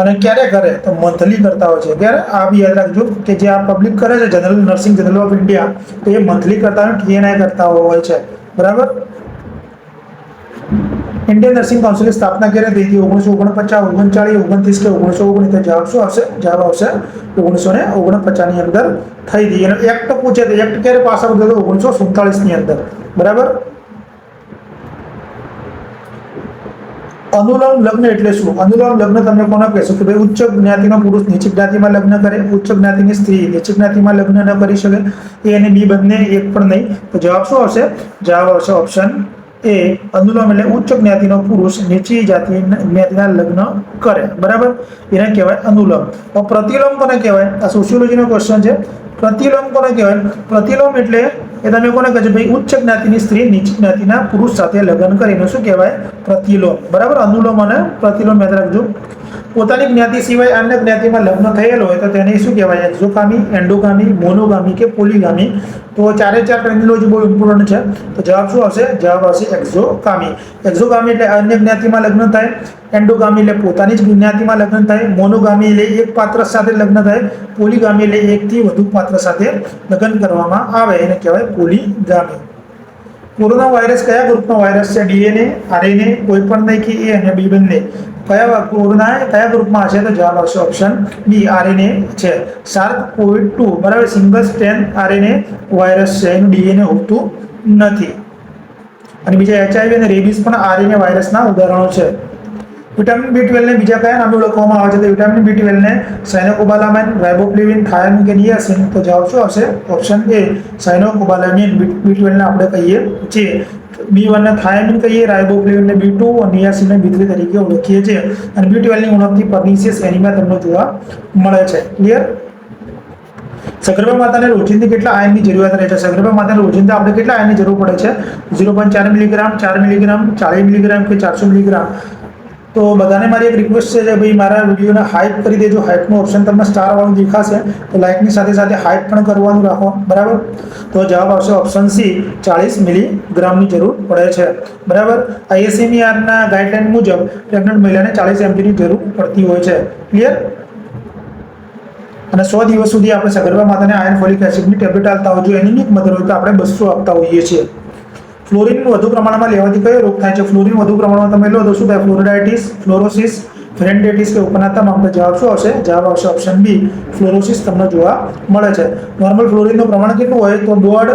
અને ક્યારે કરે તો મંથલી કરતા હોય છે. ક્યારે? આ બી યાદ રાખજો કે જે આ પબ્લિક કરે છે general nursing journal of India, તો એ મંથલી કરતા હોય, TNI કરતા હોય છે. બરાબર. ઇન્ડિયન નર્સિંગ કાઉન્સિલની સ્થાપના ક્યારે થઈ હતી? 1949, 39, 29 કે 1919? જવાબ શું આવશે? જવાબ આવશે 1949 ની અંદર થઈ હતી. એનો એક્ટ પૂછે તો એક્ટ ક્યારે પાસ આઉટ થયો? 1947 ની અંદર. બરાબર. અનુલોમ લગ્ન એટલે શું? અનુલોમ લગ્ન તમે કોને કહેશો? કે ભાઈ ઉચ્ચ જ્ઞાતિનો પુરુષ નીચી જ્ઞાતિમાં લગ્ન કરે, ઉચ્ચ જ્ઞાતિની સ્ત્રી નીચી જ્ઞાતિમાં લગ્ન ન કરી શકે. એ અને બી બંને એક પણ નહીં. તો જવાબ શું આવશે? જવાબ આવશે ઓપ્શન એ, અનુલોમ એટલે ઉચ્ચ જ્ઞાતિનો પુરુષ નીચી જ્ઞાતિના લગ્ન કરે. બરાબર. એને કહેવાય અનુલોમ. પ્રતિલોમ કોને કહેવાય? આ સોશિયોલોજીનો ક્વેશ્ચન છે. પ્રતિલોમ કોને કહેવાય? પ્રતિલોમ એટલે એ તમે કોને કહેજો? ભાઈ ઉચ્ચ જ્ઞાતિની સ્ત્રી નીચી જ્ઞાતિના પુરુષ સાથે લગ્ન કરે એને શું કહેવાય? પ્રતિલોમ. બરાબર. અનુલોમ અને પ્રતિલોમ યાદ રાખજો. પોતાની જ્ઞાતિ સિવાય અન્ય જ્ઞાતિમાં લગ્ન થયેલો હોય તો તેને શું કહેવાય? એક્ઝોગામી, એન્ડોગામી, મોનોગામી કે પોલીગામી? તો ચારે ચાર ટર્મિનોલોજી બહુ ઇમ્પોર્ટન્ટ છે. તો જવાબ શું આવશે? જવાબ આવશે એક્ઝોગામી. એક્ઝોગામી એટલે અન્ય જ્ઞાતિમાં લગ્ન થાય, એન્ડોગામી એટલે પોતાની જ જ્ઞાતિમાં લગ્ન થાય, મોનોગામી એટલે એક પાત્ર સાથે લગ્ન થાય, પોલીગામી એટલે એકથી વધુ પાત્ર સાથે લગ્ન કરવામાં આવે એને કહેવાય પોલીગામી. કોરોના વાયરસ કયા ગ્રુપનો વાયરસ છે? DNA, RNA, કોઈ પણ નહીં કે A અને B બંને? કોરોના કયા ગ્રુપમાં હશે? તો જવાબ આવશે ઓપ્શન બી, RNA છે. SARS-CoV-2 બરાબર સિંગલ સ્ટ્રેન્ડ RNA વાયરસ છે, એનું DNA હોતું નથી. અને બીજા HIV અને રેબીઝ પણ RNA વાયરસના ઉદાહરણો છે. વિટામિન B12 ને બીજા કયા નામે ઓળખવામાં આવે છે? તો વિટામિન B12 ને સાયનોકોબાલામાઇન, રાઇબોફ્લેવિન, થાયામિન કે નિયાસિન? તો જવાબ શું આવશે? Option A, સાયનોકોબાલામિન. B12 ને આપણે કહીએ છીએ. B1 ને થાયામિન કહીએ, રાઇબોફ્લેવિન ને B2 અને નિયાસિન ને B3 તરીકે ઓળખીએ છીએ. અને B12 ની ઉણપથી પર્નિશિયસ એનિમિયા તમને જોવા મળે છે. ક્લિયર? સગર્ભા માતાને રોજિંદી કેટલા આયર્નની જરૂરિયાત રહે છે? સગર્ભા માતાને રોજિંદા આપણે કેટલા આયર્નની જરૂર પડે છે? 0.4 મિલીગ્રામ, 4 મિલીગ્રામ, 40 મિલીગ્રામ કે 400 મિલીગ્રામ? તો બધાને મારી એક રિક્વેસ્ટ છે કે ભાઈ મારા વિડીયોને હાઇપ કરી દેજો. હાઇપનું ઓપ્શન તમને સ્ટારવાળું દેખાશે તો લાઇકની સાથે સાથે હાઇપ પણ કરવાનું રાખો. બરાબર. તો જવાબ આવશે ઓપ્શન સી, 40 મિલીગ્રામની જરૂર પડે છે. બરાબર. ICMRના ગાઈડલાઇન મુજબ પ્રેગ્નન્ટ મહિલાને 40 mgની જરૂર પડતી હોય છે. ક્લિયર? અને 100 દિવસ સુધી આપણે સગર્ભા માતાને આયર્ન ફોલિક એસિડની ટેબ્લેટ આપતા હોય. જો એનિમિક મધર હોય તો આપણે 200 આપતા હોઈએ છીએ. ફ્લોરિન વધુ પ્રમાણમાં લેવાથી કયો રોગ થાય છે? ફ્લોરિન વધુ પ્રમાણમાં તમે લો તો શું થાય? ફ્લોરોડાઇટિસ, ફ્લોરોસિસ, ફ્રેન્ડેટિસ કે ઉપનાતા માંગ? જવાબ શું આવશે? જવાબ આવશે ઓપ્શન બી, ફ્લોરોસિસ તમને જોવા મળે છે. નોર્મલ ફ્લોરિનનું પ્રમાણ કેટલું હોય? તો 1.5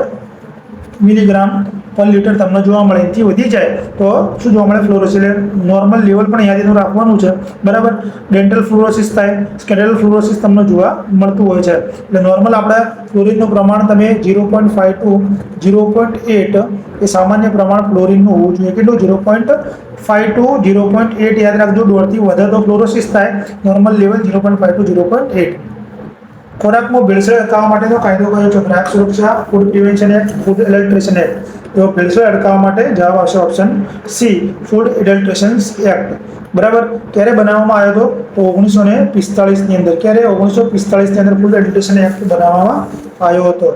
મિલીગ્રામ પર લિટર તમને જોવા મળે. એથી વધી જાય તો શું જોવા મળે? ફ્લોરોસિસ. એટલે નોર્મલ લેવલ પણ યાદ રાખવાનું છે, બરાબર. ડેન્ટલ ફ્લોરોસિસ થાય, સ્કેલેટલ ફ્લોરોસિસ તમને જોવા મળતું હોય છે. એટલે નોર્મલ આપણે ફ્લોરિનનું પ્રમાણ તમે 0.5 to 0.8 એ સામાન્ય પ્રમાણ ફ્લોરિનનું હોવું જોઈએ. કેટલું? 0.5 to 0.8 યાદ રાખજો. દોઢથી વધારે તો ફ્લોરોસિસ થાય. Normal level 0.5 to 0.8. ખોરાકમાં ભેળસેળ અટકાવવા માટેનો કાયદો કયો છે? ગ્રાહક સુરક્ષા, food prevention act, food adulteration act. તો ભેળસેળ અટકાવવા માટે જવાબ આવશે option C, food adulteration act. બરાબર. ક્યારે બનાવવામાં આવ્યો હતો? તો 1945 ની અંદર. ક્યારે? 1945 ની અંદર ફૂડ એડલ્ટ્રેશન એક્ટ બનાવવામાં આવ્યો હતો.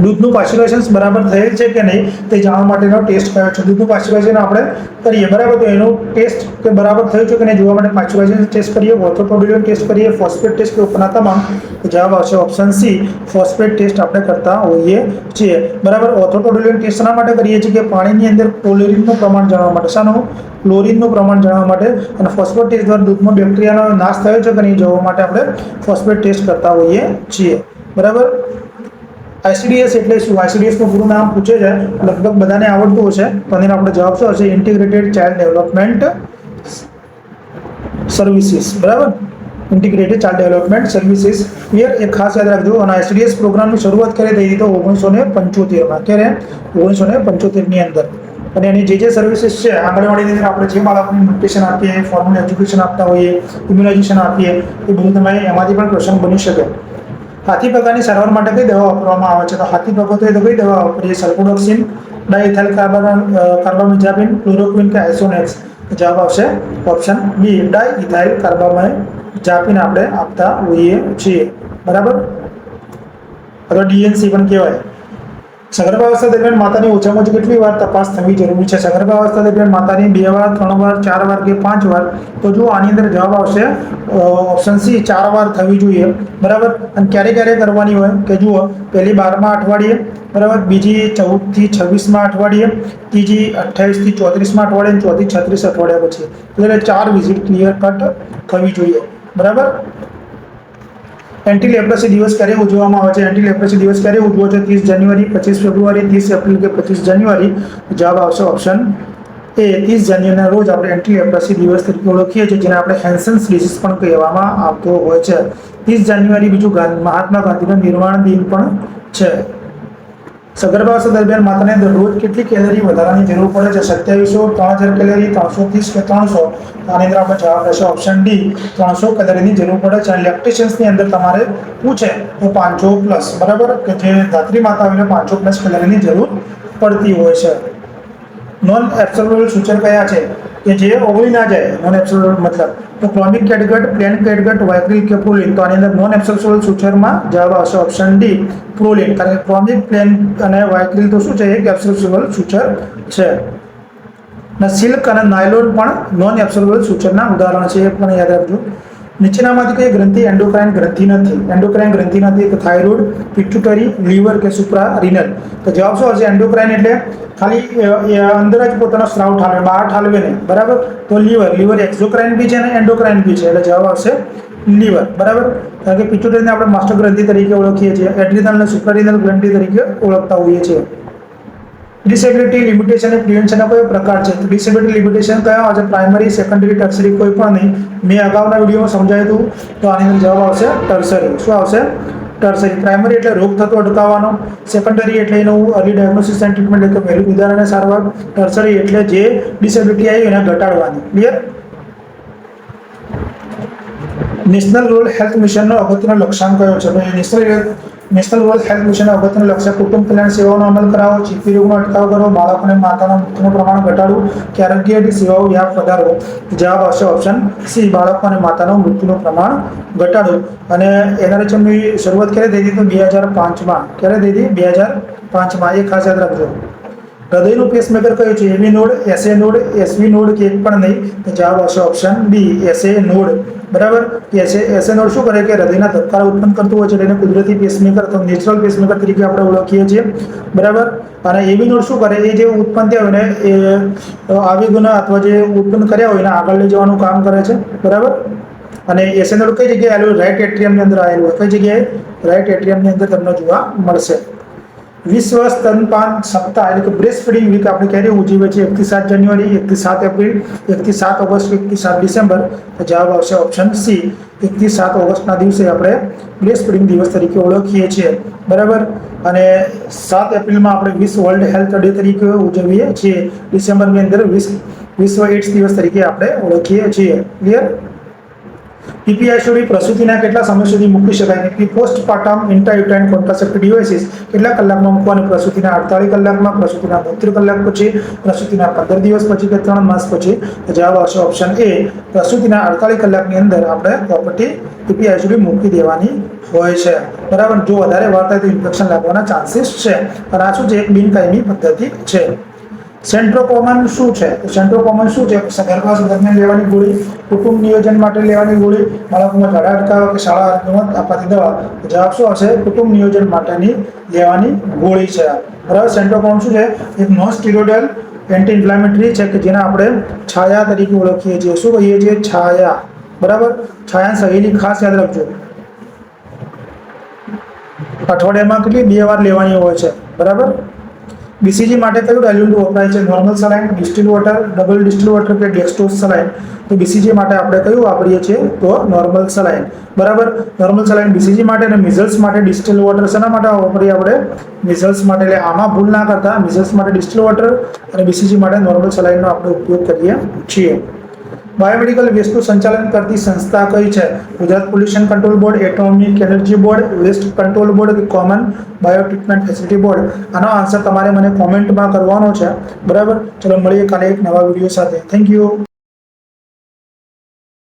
દૂધનું પાસ્ચરાઇઝેશન બરાબર થયેલ છે કે નહીં તે જાણવા માટેનો ટેસ્ટ કયો છે? દૂધનું પાસ્ચરાઇઝેશન આપણે કરીએ, બરાબર. તો એનો ટેસ્ટ કે બરાબર થયું છે કે નહીં જોવા માટે પાસ્ચરાઇઝેશન ટેસ્ટ કરીએ, ઓર્થોટોડોલિયન ટેસ્ટ કરીએ, ફોસ્ફેટ ટેસ્ટ કે ઉપરના તમામ. જવાબ આવશે ઓપ્શન સી, ફોસ્ફેટ ટેસ્ટ આપણે કરતા હોઈએ છીએ, બરાબર. ઓર્થોટોડોલિયન ટેસ્ટ શા માટે કરીએ છીએ? કે પાણીની અંદર ક્લોરિનનું પ્રમાણ જાણવા માટે. શાનું? ક્લોરિનનું પ્રમાણ જાણવા માટે. અને ફોસ્ફેટ ટેસ્ટ દ્વારા દૂધમાં બેક્ટેરિયાનો નાશ થયો છે કે નહીં જોવા માટે આપણે ફોસ્ફેટ ટેસ્ટ કરતા હોઈએ છીએ, બરાબર. ICDS એટલે શું? ICDS નું પૂરું નામ પૂછે છે, લગભગ બધાને આવડતું હશે. તો એનો આપણે જવાબ શું હશે? ઇન્ટિગ્રેટેડ ચાઇલ્ડ ડેવલપમેન્ટ સર્વિસીસ, બરાબર. Integrated child development services. Clear? એ ખાસ યાદ રાખજો. અને ICDS પ્રોગ્રામની શરૂઆત કરી હતી તો 1975 ક્યારે? 1975 ની અંદર. અને એની જે સર્વિસીસ છે આંગણવાડીની અંદર આપણે જે બાળકોને ન્યુટ્રિશન આપીએ, ફોર્મલ એજ્યુકેશન આપતા હોઈએ, ઇમ્યુનાઇઝેશન આપીએ, એ બધું તમારે એમાંથી પણ ક્વેશ્ચન બની શકે. હાથી પગાની સારવાર માટે કઈ દવા વાપરવામાં આવે છે? તો હાથી પગો તો કઈ દવા વાપરીએ? સલ્ફોડોક્સિન, ડાઇથાઇલ કાર્બામિઝાપિન, ક્લોરોક્વિન કે આઇસોનેક્સ? જવાબ આવશે ઓપ્શન બી, ડાઇથાઇલ કાર્બામિઝાપિન આપણે આપતા હોઈએ છીએ, બરાબર. અથવા DNC પણ કહેવાય. સગર્ભાવસ્થા દરમિયાન માતાની ઓછામાં ઓછી કેટલી વાર તપાસ થવી જરૂરી છે? સગર્ભાવસ્થા દરમિયાન માતાની 2 વાર, 3 વાર, 4 વાર કે 5 વાર? તો જો આની અંદર જવાબ આવશે ઓપ્શન સી, 4 વાર થવી જોઈએ, બરાબર. અને ક્યારે ક્યારે કરવાની હોય? કે જુઓ, પહેલી 12મા અઠવાડિયે, બરાબર. બીજી 14 થી 26મા અઠવાડિયે, ત્રીજી 28 થી 34મા અઠવાડિયે, ચોથી 36 અઠવાડિયા પછી. એટલે 4 વિઝિટ ક્લિયર કટ થવી જોઈએ, બરાબર. એન્ટી લેપ્રસી દિવસ ક્યારે ઉજવવામાં આવે છે? એન્ટી લેપ્રસી દિવસ ક્યારે ઉજવો છે? 30 જાન્યુઆરી, 25 ફેબ્રુઆરી, 30 એપ્રિલ કે 25 જાન્યુઆરી? જવાબ આવશે ઓપ્શન એ, 30 જાન્યુઆરીના રોજ આપણે એન્ટી લેપ્રસી દિવસ તરીકે ઓળખીએ છીએ, જેને આપણે હેન્સન્સ ડિસીઝ પણ કહેવામાં આવતો હોય છે. 30 જાન્યુઆરી બીજું મહાત્મા ગાંધીનો નિર્વાણ દિન પણ છે. સગર્ભાવસ્થા દરમિયાન માતાને દરરોજ કેટલી કેલરી વધારાની જરૂર પડે છે? 2700, 3000 કેલરી, 330 કે 300? આની અંદર આપણે જવાબ રહેશે ઓપ્શન ડી, 300 કેલરીની જરૂર પડે છે. અને લેક્ટેશન્સની અંદર તમારે પૂછે તો 500 પ્લસ, બરાબર. કે જે ધાત્રી માતા હોય 500 પ્લસ કેલરીની જરૂર પડતી હોય છે. નોન એબ્સોલ્યુબલ સૂચક કયા છે કે જે ઓગળી ના જાય? નોન એબ્સોલ્યુબલ મતલબ તો ક્રોનિક કેટગટ, પ્લેન કેટગટ, વાયક્રિલ કે પ્રોલિન? તો આની અંદર નોન એબ્સોલ્યુબલ સૂચકમાં જવાબ આવશે ઓપ્શન ડી, પ્રોલિન. કારણ કે ક્રોનિક, પ્લેન અને વાયક્રિલ તો શું છે? એક એબ્સોલ્યુબલ સૂચક છે. અને સિલ્ક અને નાયલોન પણ નોન એબ્સોલ્યુબલ સૂચકના ઉદાહરણ છે, એ પણ યાદ રાખજો. નીચેનામાંથી કઈ ગ્રંથિ એન્ડોક્રાઇન ગ્રંથિ નથી? એન્ડોક્રાઇન ગ્રંથિ નથી તો થાઇરોઇડ, પિટ્યુટરી, લીવર કે સુપ્રારિનલ? તો જવાબ શું હશે? એન્ડોક્રાઇન એટલે ખાલી અંદર જ પોતાનો સ્રાવ ઠાલવે, બહાર ઠાલવે નહીં, બરાબર. તો લીવર એક્ઝોક્રાઇન બી છે અને એન્ડોક્રાઇન બી છે, એટલે જવાબ આવશે લીવર, બરાબર. કારણ કે પિટ્યુટરીને આપણે માસ્ટર ગ્રંથિ તરીકે ઓળખીએ છીએ, એડ્રિનલ અને સુપ્રારિનલ ગ્રંથિ તરીકે ઓળખતા હોઈએ છીએ. ડિસેબિલિટી લિમિટેશન અને પ્રિવેન્શનનો કયો પ્રકાર છે? તો ડિસેબિલિટી લિમિટેશન કયો આવે? પ્રાઇમરી, સેકન્ડરી, ટર્સરી કોઈ પણ નહીં. મેં અગાઉના વિડીયોમાં સમજાવ્યું હતું, તો આની અંદર જવાબ આવશે ટર્સરી. શું આવશે? ટર્સરી. પ્રાઇમરી એટલે રોગ થતો અટકાવવાનો, સેકન્ડરી એટલે એનું અર્લી ડાયગ્નોસિસ એન્ડ ટ્રીટમેન્ટ એટલે વહેલું નિદાન અને સારવાર, ટર્સરી એટલે જે ડિસેબિલિટી આવી એને ઘટાડવાની. ક્લિયર? નેશનલ રૂરલ હેલ્થ મિશનનો અગત્યનો લક્ષ્યાંક કયો છે? નેશનલ રૂરલ હેલ્થ મિશન અગત્યનું લક્ષ્ય કુટુંબ કલ્યાણ સેવાઓનો અમલ કરાવો, ચીપી રોગનો અટકાવ કરો, બાળકોને માતાના મૃત્યુનું પ્રમાણ ઘટાડવું કે આરોગ્ય સેવાઓ વ્યાપ વધારવો? જવાબ આવશે ઓપ્શન સી, બાળકો અને માતાનું મૃત્યુનું પ્રમાણ ઘટાડવું. અને એનઆરએચએમની શરૂઆત ક્યારે થઈ હતી? તો 2005માં. ક્યારે થઈ હતી? 2005માં. એ ખાસ યાદ રાખજો. હૃદયનું પેસમેકર કયું છે? AV node, SA node, SV node કે એક પણ નહીં? તો જવાબ આવશે ઓપ્શન બી, એસએ નોડ, બરાબર. કે એસએ નોડ શું કરે? કે હૃદયના ધબકારા ઉત્પન્ન કરતું હોય છે, એને કુદરતી પેસમેકર અથવા નેચરલ પેસમેકર તરીકે આપણે ઓળખીએ છીએ, બરાબર. અને એવી નોડ શું કરે? એ જે ઉત્પન્ન થયા હોય ને એ આવેગોના અથવા જે ઉત્પન્ન કર્યા હોય એને આગળ લઈ જવાનું કામ કરે છે, બરાબર. અને એસએ નોડ કઈ જગ્યાએ આવેલું? રાઇટ એટ્રિયમની અંદર આવેલું હોય. કઈ જગ્યાએ? રાઇટ એટ્રિયમની અંદર તમને જોવા મળશે. વિશ્વ સ્તનપાન સપ્તાહ એટલે કે બ્રેસ્ટ ફીડિંગ વીક આપણે ક્યારે ઉજવીએ છીએ? 1 થી 7 જાન્યુઆરી, 1 થી 7 એપ્રિલ, 1 થી 7 ઓગસ્ટ, 1 થી 7 ડિસેમ્બર. તો જવાબ આવશે ઓપ્શન સી, 1 થી 7 ઓગસ્ટના દિવસે આપણે બ્રેસ્ટ ફીડિંગ દિવસ તરીકે ઓળખીએ છીએ. બરાબર. અને 7 એપ્રિલમાં આપણે વિશ્વ વર્લ્ડ હેલ્થ ડે તરીકે ઉજવીએ છીએ. ડિસેમ્બરની અંદર વિશ્વ એડ્સ દિવસ તરીકે આપણે ઓળખીએ છીએ. ક્લિયર? પીપીઆઈસીડી પ્રસૂતિના કેટલા સમય સુધી મૂકી શકાય? કે પોસ્ટપાર્ટમ ઇન્ટ્રાયુટેરાઇન કોન્ટ્રાસેપ્ટિવ ડિવાઇસીસ કેટલા કલાકમાં મૂકવાનું? પ્રસૂતિના 48 કલાકમાં, પ્રસૂતિના 72 કલાક પછી, પ્રસૂતિના 15 દિવસ પછી કે 3 માસ પછી? તો જવાબ આવશે ઓપ્શન એ, પ્રસૂતિના 48 કલાકની અંદર આપણે પ્રોપર્ટી પીપીઆઈસીડી મૂકી દેવાની હોય છે. બરાબર. જો વધારે વાર થાય તો ઇન્ફેક્શન લાગવાના ચાન્સીસ છે. અને આ શું છે? એક બિનકાયમી પદ્ધતિ છે. સેન્ટ્રોકોમન શું છે? તો સેન્ટ્રોકોમન શું છે? ગર્ભાશય દરમિયાન લેવાની ગોળી, કુટુંબ નિયોજન માટે લેવાની ગોળી, બાળકોમાં ઝાડા અટકાવવા કે શાળા આપવાથી દવા? જવાબ શું હશે? કુટુંબ નિયોજન માટેની લેવાની ગોળી છે. બરાબર. સેન્ટ્રોકોમન શું છે? એક નોન સ્ટીરોઇડલ એન્ટી ઇન્ફ્લામેટરી છે કે જેને આપણે છાયા તરીકે ઓળખીએ છીએ. શું કહીએ છીએ? છાયા. બરાબર. છાયા સહેલી ખાસ યાદ રાખજો. અઠવાડિયામાં કેટલી 2 વાર લેવાની હોય છે. બરાબર. બીસીજી માટે કયું ડાયલ્યુટ વપરાય છે? Normal saline, distil water, double distil water કે ડેક્સ્ટ્રોઝ સલાઇન? તો બીસીજી માટે આપણે કયું વાપરીએ છીએ? તો નોર્મલ સલાઇન. બરાબર. નોર્મલ સલાઇન બીસીજી માટે અને મિઝલ્સ માટે ડિસ્ટિલ વોટર શેના માટે વાપરીએ આપણે? મિઝલ્સ માટે. એટલે આમાં ભૂલ ના કરતા. મિઝલ્સ માટે ડિસ્ટિલ વોટર અને બીસીજી માટે નોર્મલ સલાઇનનો આપણે ઉપયોગ કરીએ છીએ. બાયોમેડિકલ વેસ્ટનું સંચાલન કરતી સંસ્થા કઈ છે? Gujarat pollution control board, atomic energy board, waste control board કે common bio treatment facility board? આનો આન્સર તમારે મને કોમેન્ટમાં કરવાનો છે. બરાબર. ચલો મળીએ કાલે એક નવા વિડીયો સાથે. Thank you.